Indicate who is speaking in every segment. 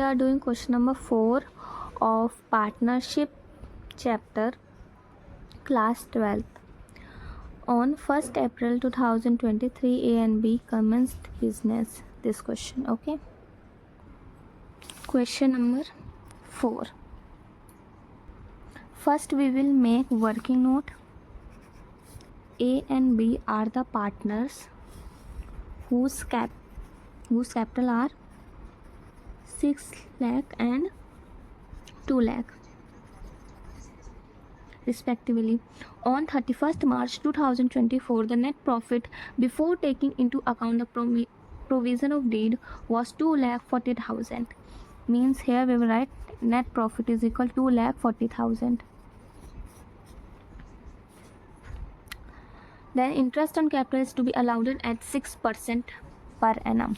Speaker 1: are doing question number 4 of partnership chapter, class 12th. On 1st April 2023, A and B commenced business. This question, okay. Question number 4. First, we will make working note. A and B are the partners whose capital are 6 lakh and 2 lakh respectively. On 31st March 2024, the net profit before taking into account the provision of deed was 2,40,000. Means here we will write net profit is equal to 2,40,000. Then interest on capital is to be allowed at 6% per annum.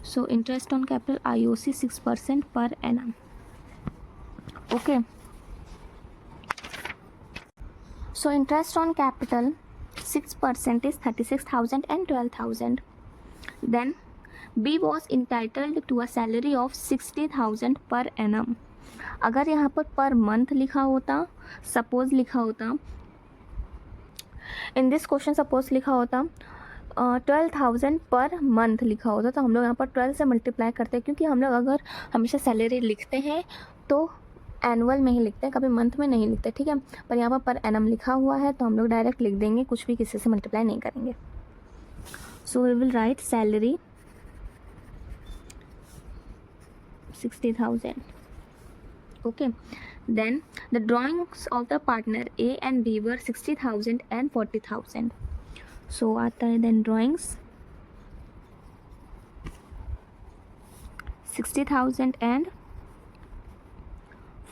Speaker 1: So interest on capital IOC 6% per annum. Okay. So interest on capital 6% is 36,000 and 12,000. Then B was entitled to a salary of 60,000 per annum. अगर यहाँ per month लिखा होता, suppose लिखा होता, in this question suppose लिखा होता 12,000 per month लिखा होता, तो हम लोग यहाँ पर 12 से मल्टीप्लाई करते हैं, क्योंकि हम लोग अगर हमेशा सैलरी लिखते हैं तो एनुअल में ही लिखते हैं, कभी मंथ में नहीं लिखते, ठीक है। पर यहाँ पर एनम लिखा हुआ है तो हम लोग डायरेक्ट लिख देंगे, कुछ भी किसी से मल्टीप्लाई नहीं करेंगे। So we will write salary 60,000. Okay. Then the drawings of the partner A and B were 60,000 and 40,000. So आता है then drawings 60,000 and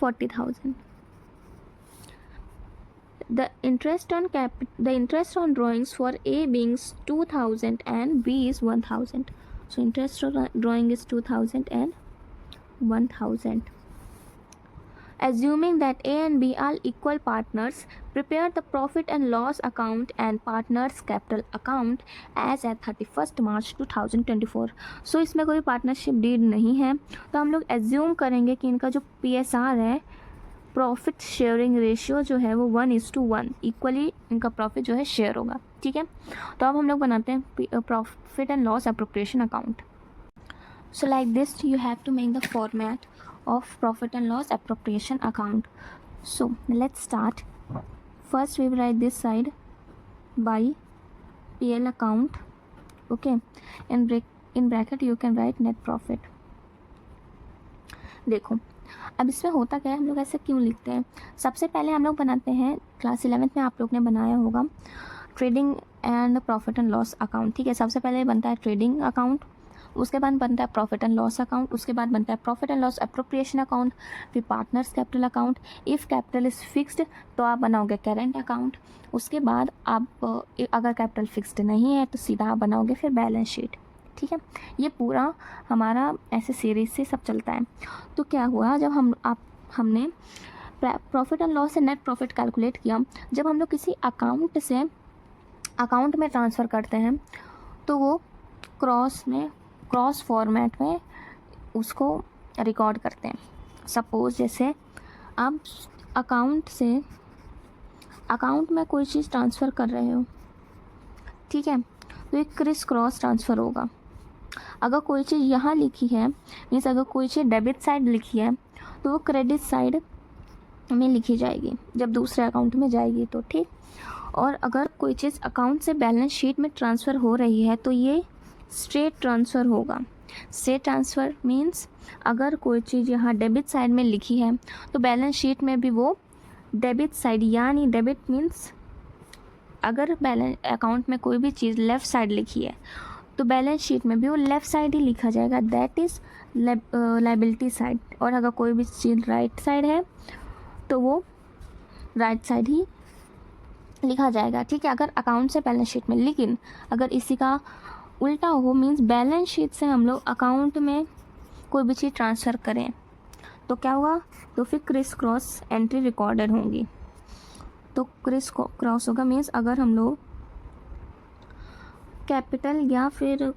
Speaker 1: 40,000. The interest on drawings for A being 2,000 and B is 1,000. So interest on drawing is 2,000 and 1,000. Assuming that A and B are equal partners, prepare the profit and loss account and partners capital account as at 31st March 2024. So इसमें कोई partnership deed नहीं है, तो हम लोग assume करेंगे कि इनका जो PSR है, प्रॉफिट शेयरिंग रेशियो जो है वो 1:1 इक्वली इनका प्रॉफिट जो है शेयर होगा, ठीक है। तो अब हम लोग बनाते हैं profit and loss appropriation account. So like this you have to make the format of profit and loss appropriation account. So let's start. First we will write this side by PL account, okay, and in bracket you can write net profit. देखो अब इसमें होता क्या है, हम लोग ऐसे क्यों लिखते हैं। सबसे पहले हम लोग बनाते हैं, क्लास 11th में आप लोग ने बनाया होगा trading and profit and loss account, ठीक है। सबसे पहले बनता है ट्रेडिंग अकाउंट, उसके बाद बनता है प्रॉफिट एंड लॉस अकाउंट, उसके बाद बनता है profit and loss appropriation account, फिर partners capital account. If capital is fixed तो आप बनाओगे करेंट अकाउंट, उसके बाद आप अगर कैपिटल फिक्स्ड नहीं है तो सीधा आप बनाओगे फिर बैलेंस शीट, ठीक है। ये पूरा हमारा ऐसे सीरीज से सब चलता है। तो क्या हुआ, जब हमने प्रॉफिट एंड लॉस से नेट प्रॉफिट कैलकुलेट किया, जब हम लोग किसी अकाउंट से अकाउंट में ट्रांसफ़र करते हैं तो वो क्रॉस फॉर्मेट में उसको रिकॉर्ड करते हैं। सपोज़ जैसे आप अकाउंट में कोई चीज़ ट्रांसफ़र कर रहे हो, ठीक है, तो एक क्रिस क्रॉस ट्रांसफ़र होगा। अगर कोई चीज़ यहाँ लिखी है, मीन्स अगर कोई चीज़ डेबिट साइड लिखी है तो वो क्रेडिट साइड में लिखी जाएगी जब दूसरे अकाउंट में जाएगी तो, ठीक। और अगर कोई चीज़ अकाउंट से बैलेंस शीट में ट्रांसफ़र हो रही है तो ये स्ट्रेट ट्रांसफ़र होगा। स्ट्रेट ट्रांसफ़र मीन्स अगर कोई चीज़ यहाँ डेबिट साइड में लिखी है तो बैलेंस शीट में भी वो डेबिट साइड, यानी डेबिट मीन्स अगर बैलेंस अकाउंट में कोई भी चीज़ लेफ़्ट साइड लिखी है तो बैलेंस शीट में भी वो लेफ़्ट साइड ही लिखा जाएगा, दैट इज़ लायबिलिटी साइड। और अगर कोई भी चीज़ राइट साइड है तो वो राइट साइड ही लिखा जाएगा, ठीक है, अगर अकाउंट से बैलेंस शीट में। लेकिन अगर इसी का उल्टा हो, मीन्स बैलेंस शीट से हम लोग अकाउंट में कोई भी चीज़ ट्रांसफ़र करें तो क्या हुआ, तो फिर क्रिस क्रॉस एंट्री रिकॉर्डेड होंगी। तो क्रिस क्रॉस होगा मीन्स अगर हम लोग कैपिटल या फिर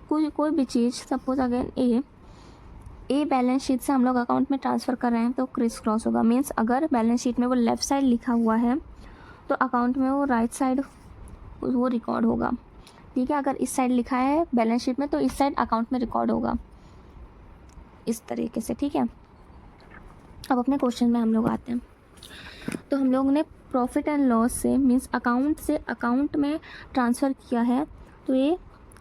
Speaker 1: कोई भी चीज़, suppose again A A balance sheet से हम लोग अकाउंट में ट्रांसफ़र कर रहे हैं तो क्रिस क्रॉस होगा। मीन्स अगर बैलेंस शीट में वो लेफ़्ट साइड लिखा हुआ है तो अकाउंट में वो राइट साइड वो रिकॉर्ड होगा। ठीक है, अगर इस साइड लिखा है बैलेंस शीट में तो इस साइड अकाउंट में रिकॉर्ड होगा, इस तरीके से। ठीक है, अब अपने क्वेश्चन में हम लोग आते हैं। तो हम लोग ने प्रॉफिट एंड लॉस से मीन्स अकाउंट से अकाउंट में ट्रांसफ़र किया है तो ये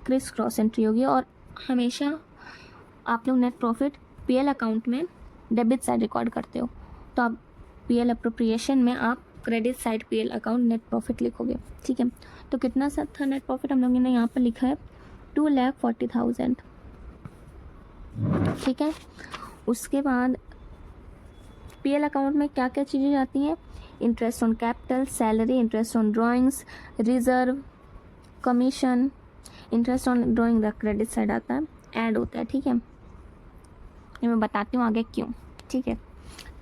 Speaker 1: क्रिस क्रॉस एंट्री होगी। और हमेशा आप लोग नेट प्रॉफिट पीएल अकाउंट में डेबिट साइड रिकॉर्ड करते हो, तो आप पीएल अप्रोप्रिएशन में आप credit side PL account net profit लिखोगे। ठीक है, तो कितना सा था नेट प्रॉफिट, हम लोगों ने यहाँ पर लिखा है 2,40,000। ठीक है, उसके बाद पीएल अकाउंट में क्या क्या चीज़ें जाती हैं, interest on capital, salary, interest on drawings, reserve, commission, interest on drawing the credit side आता है, ऐड होता है। ठीक है, ये मैं बताती हूँ आगे क्यों। ठीक है,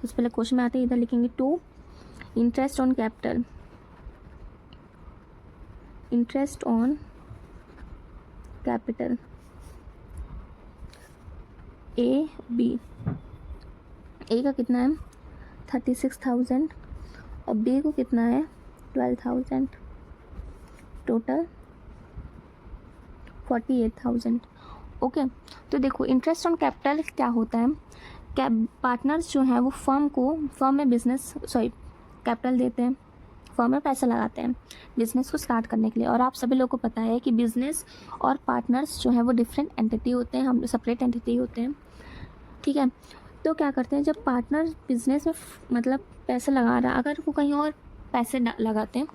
Speaker 1: उससे पहले क्वेश्चन में आते हैं, इधर लिखेंगे 2 interest on capital, interest on capital A B, A का कितना है 36,000 और बी को कितना है 12,000, टोटल 48,000। ओके, तो देखो इंटरेस्ट ऑन कैपिटल क्या होता है, पार्टनर्स जो हैं वो फर्म में बिजनेस कैपिटल देते हैं, फर्म में पैसा लगाते हैं बिजनेस को स्टार्ट करने के लिए। और आप सभी लोगों को पता है कि बिजनेस और पार्टनर्स जो हैं वो डिफरेंट एंटिटी होते हैं, हम सेपरेट एंटिटी होते हैं। ठीक है, तो क्या करते हैं जब पार्टनर बिजनेस में मतलब पैसा लगा रहा है, अगर वो कहीं और पैसे लगाते हैं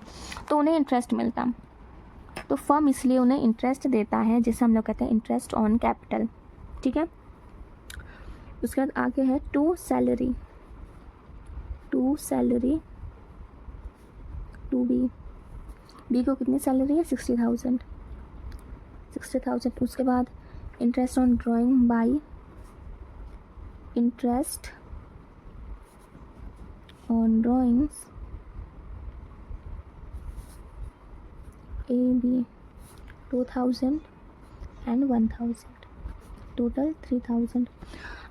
Speaker 1: तो उन्हें इंटरेस्ट मिलता है, तो फर्म इसलिए उन्हें इंटरेस्ट देता है जिसे हम लोग कहते हैं इंटरेस्ट ऑन कैपिटल। ठीक है, उसके बाद आगे है टू सैलरी, टू बी को कितनी सैलरी है 60,000। उसके बाद interest on drawing by, interest on drawings A B 2,000 and 1,000, total 3,000।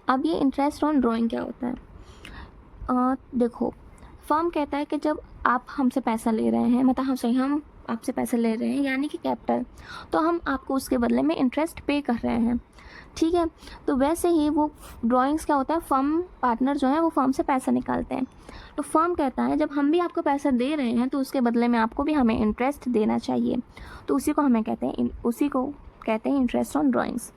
Speaker 1: अब ये इंटरेस्ट ऑन ड्राइंग क्या होता है, देखो फर्म कहता है कि जब आप हमसे पैसा ले रहे हैं, मतलब हम आपसे पैसा ले रहे हैं यानी कि कैपिटल, तो हम आपको उसके बदले में इंटरेस्ट पे कर रहे हैं। ठीक है, तो वैसे ही वो ड्राइंग्स क्या होता है, फर्म पार्टनर जो है वो फर्म से पैसा निकालते हैं, तो फर्म कहता है जब हम भी आपको पैसा दे रहे हैं तो उसके बदले में आपको भी हमें इंटरेस्ट देना चाहिए, तो उसी को कहते हैं इंटरेस्ट ऑन ड्राइंग्स,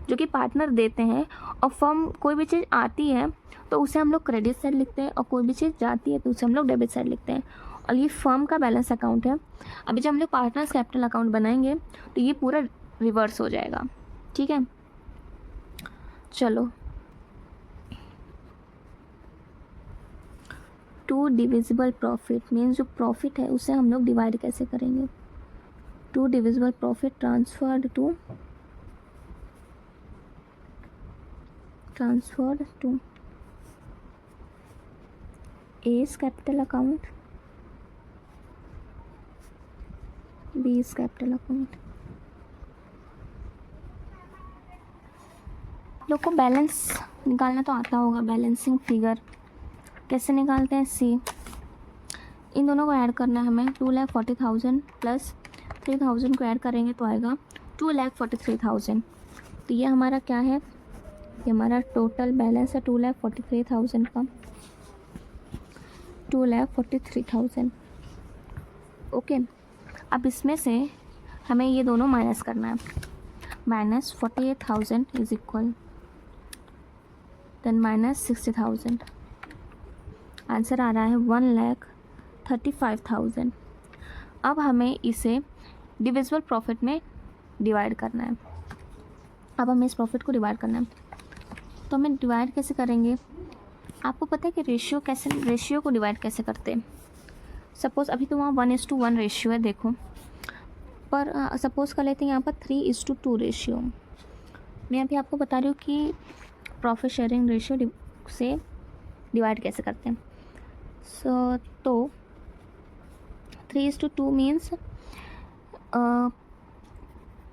Speaker 1: जो कि पार्टनर देते हैं। और फर्म कोई भी चीज़ आती है तो उसे हम लोग क्रेडिट साइड लिखते हैं, और कोई भी चीज़ जाती है तो उसे हम लोग डेबिट साइड लिखते हैं। और ये फर्म का बैलेंस अकाउंट है। अभी जब हम लोग पार्टनर्स कैपिटल अकाउंट बनाएंगे तो ये पूरा रिवर्स हो जाएगा। ठीक है, चलो टू डिविजिबल प्रॉफिट मीन्स जो प्रॉफिट है उसे हम लोग डिवाइड कैसे करेंगे, to divisible profit transferred to A's capital account, B's capital account. आप लोग को बैलेंस निकालना तो आता होगा, बैलेंसिंग फिगर कैसे निकालते हैं, सी इन दोनों को ऐड करना है हमें, 2,40,000 प्लस 3,000 को ऐड करेंगे तो आएगा 2,43,000। तो ये हमारा क्या है, ये हमारा टोटल बैलेंस है 2,43,000 का, 2,43,000। ओके, अब इसमें से हमें ये दोनों माइनस करना है, minus 48,000 is equal then minus 60,000, answer आ रहा है 1,35,000। अब हमें इसे डिविजिबल प्रॉफिट में डिवाइड करना है। अब हमें इस प्रॉफिट को डिवाइड करना है, तो हमें डिवाइड कैसे करेंगे, आपको पता है कि रेशियो को डिवाइड कैसे करते हैं। सपोज़ अभी तो वहाँ 1:1 रेशियो है, देखो, पर सपोज़ कर लेते हैं यहाँ पर 3:2 रेशियो। मैं अभी आपको बता रही हूँ कि प्रॉफिट शेयरिंग रेशियो से डिवाइड कैसे करते हैं। तो 3:2 मीन्स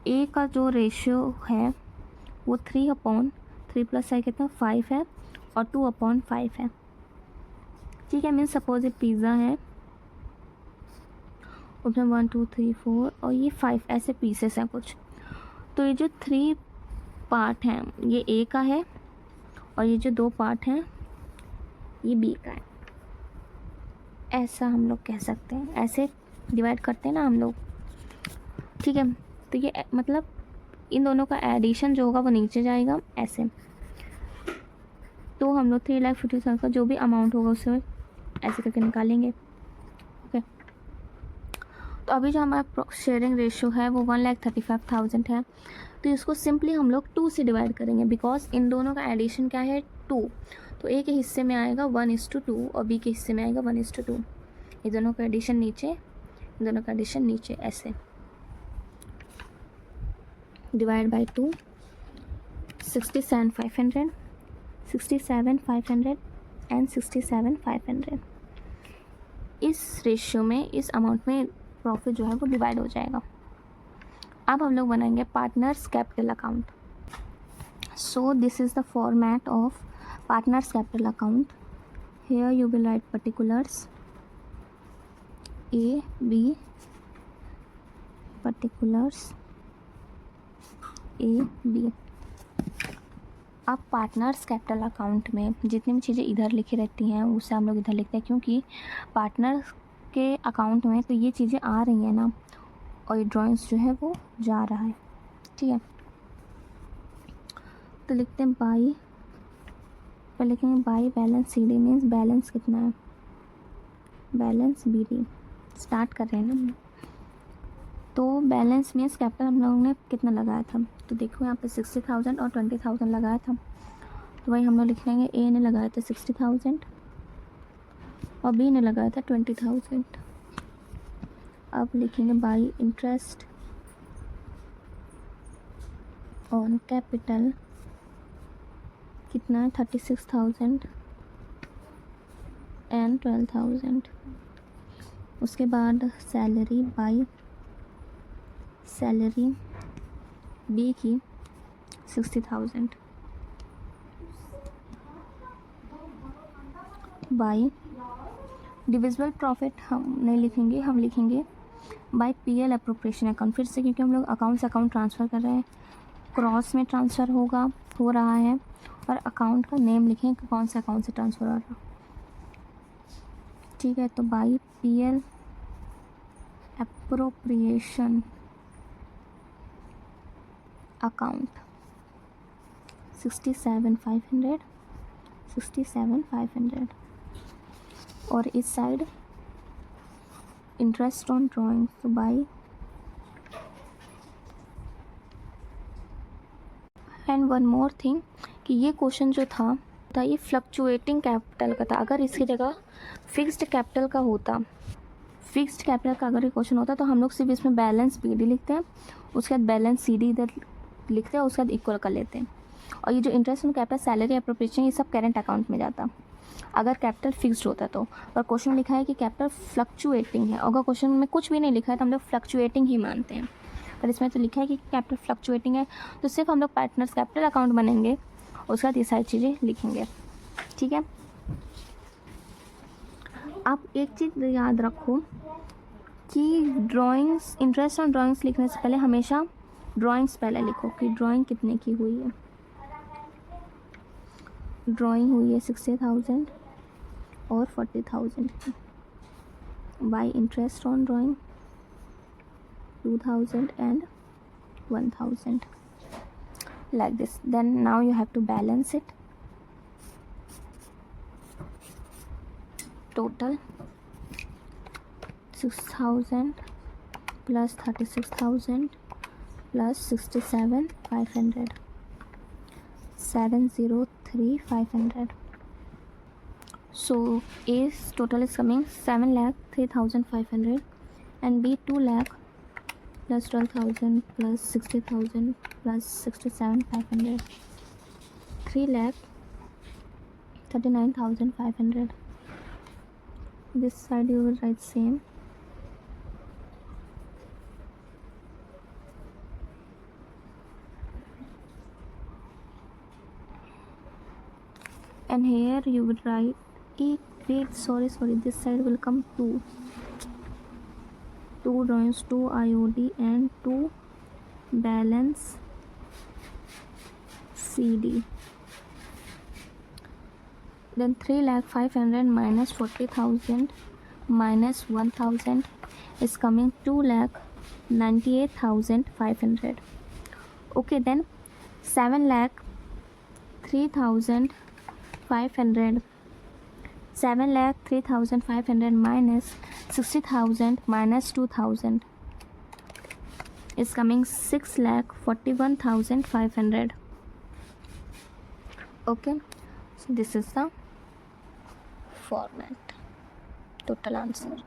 Speaker 1: ए का जो रेशियो है वो 3/3 3 + i कितना 5 है और 2/5 है। ठीक है, मीन्स सपोज ये पिज़्ज़ा है, उसमें 1 2 3 4 और ये 5 ऐसे पीसेस हैं कुछ। तो ये जो 3 पार्ट हैं ये ए का है और ये जो 2 पार्ट हैं ये बी का है। ऐसा हम लोग कह सकते हैं, ऐसे डिवाइड करते हैं ना हम लोग। ठीक है, तो ये मतलब इन दोनों का एडिशन जो होगा वो नीचे जाएगा ऐसे। तो हम लोग 3,50,000 का जो भी अमाउंट होगा उसे ऐसे करके निकालेंगे। ओके, तो अभी जो हमारा शेयरिंग रेशियो है वो 1,35,000 है। तो इसको सिंपली हम लोग 2 से डिवाइड करेंगे, बिकॉज इन दोनों का एडिशन क्या है 2। तो ए के हिस्से में आएगा 1:2 और बी के हिस्से में आएगा 1:2। ये दोनों का एडिशन नीचे, इन दोनों का एडिशन नीचे, ऐसे डिवाइड बाई 2। 67,500, 67,500 एंड 67,500। इस रेशियो में, इस अमाउंट में प्रॉफिट जो है वो डिवाइड हो जाएगा। अब हम लोग बनाएंगे partners capital account. So this is the format of partners capital account. Here you will write particulars A, B, particulars A, B। अब पार्टनर्स कैपिटल अकाउंट में जितनी भी चीज़ें इधर लिखी रहती हैं उसे हम लोग इधर लिखते हैं, क्योंकि पार्टनर्स के अकाउंट में तो ये चीज़ें आ रही हैं ना, और ये ड्राइंग्स जो है वो जा रहा है। ठीक है, तो लिखते हैं बाई, पर लिखेंगे by balance C D, means balance कितना है, बैलेंस बी डी। स्टार्ट कर रहे हैं ना। तो बैलेंस मीन्स कैपिटल हम लोगों ने कितना लगाया था, तो देखो यहाँ पे 60,000 और 20,000 लगाया था। तो वही हम लोग लिख लेंगे, ए ने लगाया था 60,000 और बी ने लगाया था 20,000। अब लिखेंगे बाई इंटरेस्ट ऑन कैपिटल कितना है 36,000 एंड 12,000। उसके बाद सैलरी बाई सैलरी बी की 60,000 बाई डिविजिबल प्रॉफिट हम नहीं लिखेंगे, हम लिखेंगे बाई पीएल अप्रोप्रिएशन अकाउंट। फिर से क्योंकि हम लोग अकाउंट से अकाउंट ट्रांसफ़र कर रहे हैं, क्रॉस में ट्रांसफ़र हो रहा है, और अकाउंट का नेम लिखें कि कौन से अकाउंट से ट्रांसफ़र हो रहा है। ठीक है, तो बाई पीएल अप्रोप्रिएशन अकाउंट 67,500, 67,500। और इस साइड इंटरेस्ट ऑन ड्राइंग, तो by and one more thing कि ये क्वेश्चन जो था ये फ्लक्चुएटिंग कैपिटल का था। अगर इसकी जगह फिक्स्ड कैपिटल का होता, फिक्स्ड कैपिटल का अगर ये क्वेश्चन होता तो हम लोग सिर्फ इसमें बैलेंस बी डी लिखते हैं, उसके बाद बैलेंस सी डी इधर लिखते हैं, उसके बाद इक्वल कर लेते हैं। और ये जो interest on capital, salary, appropriation, ये सब करेंट अकाउंट में जाता अगर कैपिटल फिक्स्ड होता तो। और क्वेश्चन में लिखा है कि कैपिटल फ्लक्चुएटिंग है, अगर क्वेश्चन में कुछ भी नहीं लिखा है तो हम लोग फ्लक्चुएटिंग ही मानते हैं, पर इसमें तो लिखा है कि कैपिटल फ्लक्चुएटिंग है, तो सिर्फ हम लोग पार्टनर्स कैपिटल अकाउंट बनेंगे, उसके बाद ये सारी चीज़ें लिखेंगे। ठीक है, आप एक चीज़ याद रखो कि ड्राइंग्स, इंटरेस्ट ऑन ड्राइंग्स लिखने से पहले हमेशा ड्राइंग्स पहले लिखो कि ड्राइंग कितने की हुई है। ड्राइंग हुई है 60,000 और 40,000 की, by interest on drawing 2,000 and 1,000, like this. Then now you have to balance it. Total 6,000 plus 36,000 plus 67,500, 703,500. So A's total is coming 7,03,500 and B 2,00,000 plus 12,000 plus 60,000 plus 67,500, 3,39,500. This side you will write same. and here you will write wait, sorry, this side will come 2 drawings, 2 IOD and 2 balance CD. Then 3,500,000 minus 40,000 minus 1,000 is coming 2,98,500. Okay, then 7,03,500. 7,03,500 minus 60,000 minus 2,000 is coming 6,41,500. Okay, so this is the format. Total answer.